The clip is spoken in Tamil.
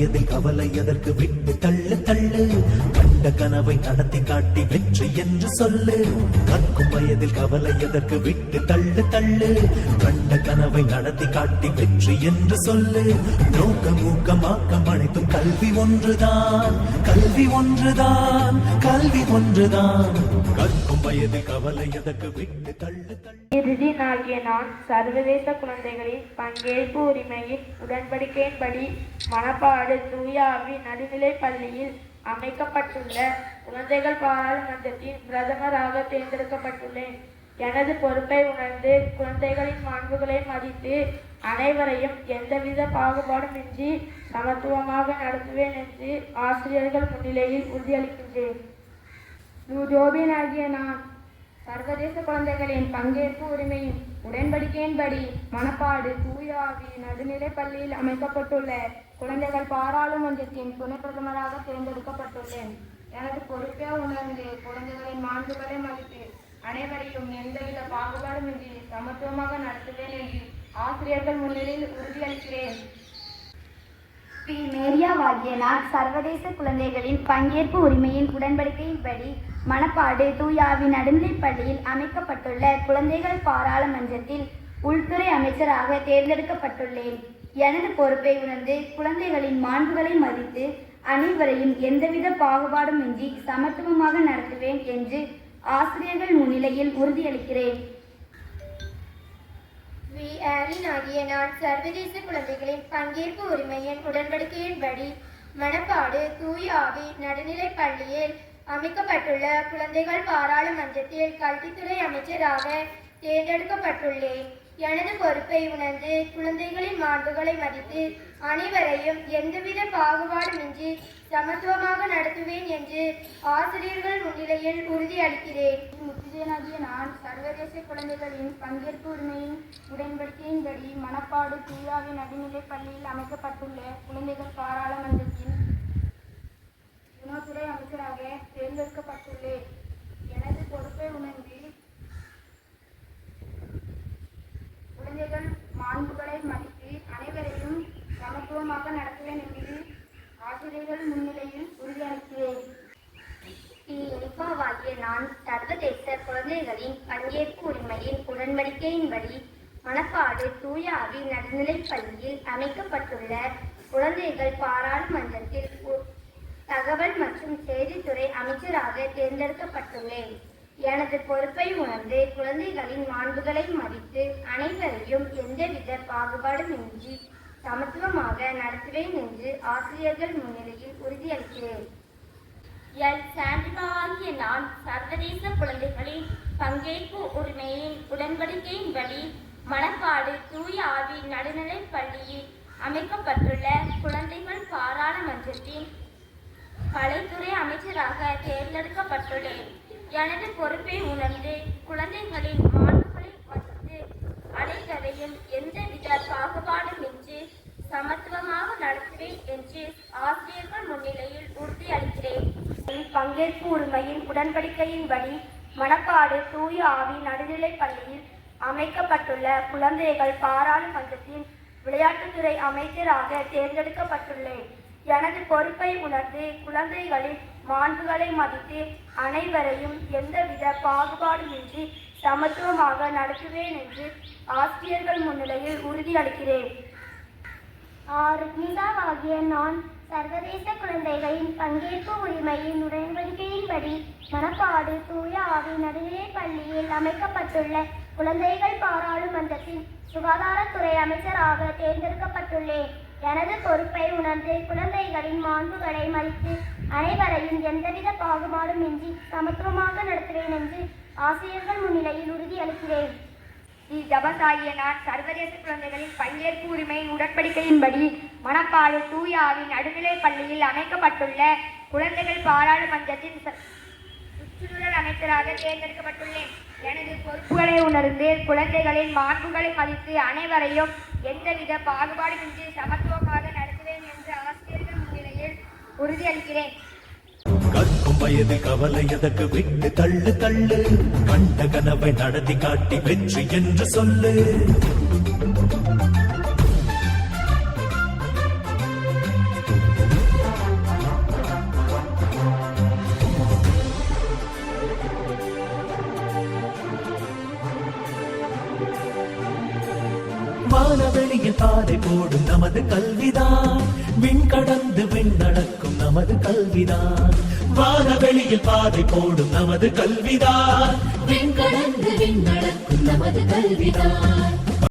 வயதில் கவலை எதற்கு விட்டு தள்ளு தள்ளு கண்ட கனவை நடத்தி காட்டி வெற்றி என்று சொல்லு கற்கும் வயதில் கவலை எதற்கு விட்டு தள்ளு தள்ளு கண்ட கனவை நடத்தி காட்டி வெற்றி என்று சொல்லு நோக்கம் ஊக்கமாக்கம் அனைத்தும் கல்வி ஒன்றுதான் கல்வி ஒன்றுதான் கல்வி ஒன்றுதான் கற்கும் வயதில் கவலை எதற்கு விட்டு தள்ளு தள்ளு. இறுதி நாளிய நான் சர்வதேச குழந்தைகளின் பங்கேற்பு உரிமையின் உடன்படிக்கையின்படி மணப்பாடு தூயாவி நடுநிலைப் பள்ளியில் அமைக்கப்பட்டுள்ள குழந்தைகள் பாராளுமன்றத்தின் பிரதமராக தேர்ந்தெடுக்கப்பட்டுள்ளேன். எனது பொறுப்பை உணர்ந்து குழந்தைகளின் மாண்புகளை மதித்து அனைவரையும் எந்தவித பாகுபாடுமின்றி சமத்துவமாக நடத்துவேன் என்று ஆசிரியர்கள் முன்னிலையில் உறுதியளிக்கின்றேன். ஜோபின் ஆகிய நான் சர்வதேச குழந்தைகளின் பங்கேற்பு உரிமையின் உடன்படிக்கையின்படி மணப்பாடு தூயாவி நடுநிலைப் பள்ளியில் அமைக்கப்பட்டுள்ள குழந்தைகள் பாராளுமன்றத்தின் துணை பிரதமராக தேர்ந்தெடுக்கப்பட்டுள்ளேன். எனது பொறுப்பை உணர்ந்து குழந்தைகளின் மாண்புகளை மதித்து அனைவரையும் எந்தவித பாகுபாடுமின்றி சமத்துவமாக நடத்துவேன் என்று ஆசிரியர்கள் முன்னிலையில் உறுதியளிக்கிறேன். பி. மேரியாவாகிய நான் சர்வதேச குழந்தைகளின் பங்கேற்பு உரிமையின் உடன்படிக்கையின்படி மணப்பாடு தூயாவி நடுநிலைப் பள்ளியில் அமைக்கப்பட்டுள்ள குழந்தைகள் பாராளுமன்றத்தில் உள்துறை அமைச்சராக தேர்ந்தெடுக்கப்பட்டுள்ளேன். எனது பொறுப்பை உணர்ந்து குழந்தைகளின் மாண்புகளை மதித்து அனைவரையும் எந்தவித பாகுபாடுமின்றி சமத்துவமாக நடத்துவேன் என்று ஆசிரியர்கள் முன்னிலையில் உறுதியளிக்கிறேன். ஆகிய நான் சர்வதேச குழந்தைகளின் பங்கேற்பு உரிமையின் உடன்படிக்கையின்படி மணப்பாடு தூயாவி நடுநிலைப் பள்ளியில் அமைக்கப்பட்டுள்ள குழந்தைகள் பாராளுமன்றத்தில் கல்வித்துறை அமைச்சராக தேர்ந்தெடுக்கப்பட்டுள்ளேன். எனது பொறுப்பை உணர்ந்து குழந்தைகளின் மாண்புகளை மதித்து அனைவரையும் எந்தவித பாகுபாடுமின்றி சமத்துவமாக நடத்துவேன் என்று ஆசிரியர்கள் முன்னிலையில் உறுதியளிக்கிறேன். முத்துஜனாகிய நான் சர்வதேச குழந்தைகளின் பங்கேற்பு உரிமையின் உடன்படிக்கையின்படி மணப்பாடு தூயாவி நடுநிலைப் பள்ளியில் அமைக்கப்பட்டுள்ள குழந்தைகள் பாராளுமன்றத்தின் உணவுத்துறை அமைச்சராக தேர்ந்தெடுக்கப்பட்டுள்ளேன். எனது பொறுப்பை உணர்ந்து குழந்தைகள் மாண்புகளை மதித்து அனைவரையும் சமத்துவமாக நடத்துவேன் என்று ஆசிரியர்கள் முன்னிலையில் உறுதியளிக்கிறேன். எலிஃபாவாகிய நான் சர்வதேச குழந்தைகளின் பங்கேற்பு உரிமையின் உடன்படிக்கையின்படி மணப்பாடு தூயாவி நடுநிலைப் பள்ளியில் அமைக்கப்பட்டுள்ள குழந்தைகள் பாராளுமன்றத்தில் தகவல் மற்றும் செய்தித்துறை அமைச்சராக தேர்ந்தெடுக்கப்பட்டுள்ளேன். எனது பொறுப்பை உணர்ந்து குழந்தைகளின் மாண்புகளை மதித்து அனைவரையும் எந்தவித பாகுபாடுமின்றி சமத்துவமாக நடத்துவேன் என்று ஆசிரியர்கள் முன்னிலையில் உறுதியளிக்கிறேன். சான்றிதழாகிய நான் சர்வதேச குழந்தைகளின் பங்கேற்பு உரிமையின் உடன்படிக்கையின்படி மணப்பாடு தூயாவி நடுநிலைப் பள்ளியில் அமைக்கப்பட்டுள்ள குழந்தைகள் பாராளுமன்றத்தின் கலைத்துறை அமைச்சராக தேர்ந்தெடுக்கப்பட்டுள்ளேன். எனது பொறுப்பை உணர்ந்து குழந்தைகளின் மாண்புகளை மதித்து அனைவரையும் எந்தவித பாகுபாடுமின்றி சமத்துவமாக நடத்துவேன் என்று ஆசிரியர்கள் முன்னிலையில் உறுதியளிக்கிறேன். பங்கேற்பு உரிமையின் உடன்படிக்கையின்படி மணப்பாடு தூய ஆவி நடுநிலைப் பள்ளியில் அமைக்கப்பட்டுள்ள குழந்தைகள் பாராளுமன்றத்தின் விளையாட்டுத்துறை அமைச்சராக தேர்ந்தெடுக்கப்பட்டுள்ளேன். எனது பொறுப்பை உணர்ந்து குழந்தைகளின் மாண்புகளை மதித்து அனைவரையும் எந்தவித பாகுபாடுமின்றி சமத்துவமாக நடத்துவேன் என்று ஆசிரியர்கள் முன்னிலையில் உறுதியளிக்கிறேன். ருக்மிதாவாகிய நான் சர்வதேச குழந்தைகளின் பங்கேற்பு உரிமையின் உடன்படிக்கையின்படி மணப்பாடு தூய ஆவி நடுநிலைப் பள்ளியில் அமைக்கப்பட்டுள்ள குழந்தைகள் பாராளுமன்றத்தின் சுகாதாரத்துறை அமைச்சராக தேர்ந்தெடுக்கப்பட்டுள்ளேன். எனது பொறுப்பை உணர்ந்து குழந்தைகளின் மாண்புகளை மதித்து அனைவரையும் எந்தவித பாகுபாடுமின்றி சமத்துவமாக நடத்துவேன் என்று ஆசிரியர்கள் முன்னிலையில் உறுதியளிக்கிறேன். ஜபசாகிய நான் சர்வதேச குழந்தைகளின் பங்கேற்பு உரிமையின் உடன்படிக்கையின்படி மணப்பாடு தூய ஆவி நடுநிலைப் பள்ளியில் அமைக்கப்பட்டுள்ள குழந்தைகள் பாராளுமன்றத்தின் சுற்றுச்சூழல் அமைச்சராக தேர்ந்தெடுக்கப்பட்டுள்ளேன். எனது பொறுப்புகளை உணர்ந்து குழந்தைகளின் மாண்புகளை மதித்து அனைவரையும் எந்தவித பாகுபாடுமின்றி சமத்துவமாக நடத்துவேன் என்று ஆசிரியர்கள் முன்னிலையில் உறுதியளிக்கிறேன். கற்கும் வயது கவலை எதற்கு விட்டு தள்ளு தள்ளு கண்ட கனவை நடத்தி காட்டி வெற்றி என்று சொல்லு. பாதை போடும் நமது கல்விதான், விண் கடந்து விண் நடக்கும் நமது கல்விதான். வானவெளியில் பாதை போடும் நமது கல்விதான், விண் கடந்து விண் நடக்கும் நமது கல்விதான்.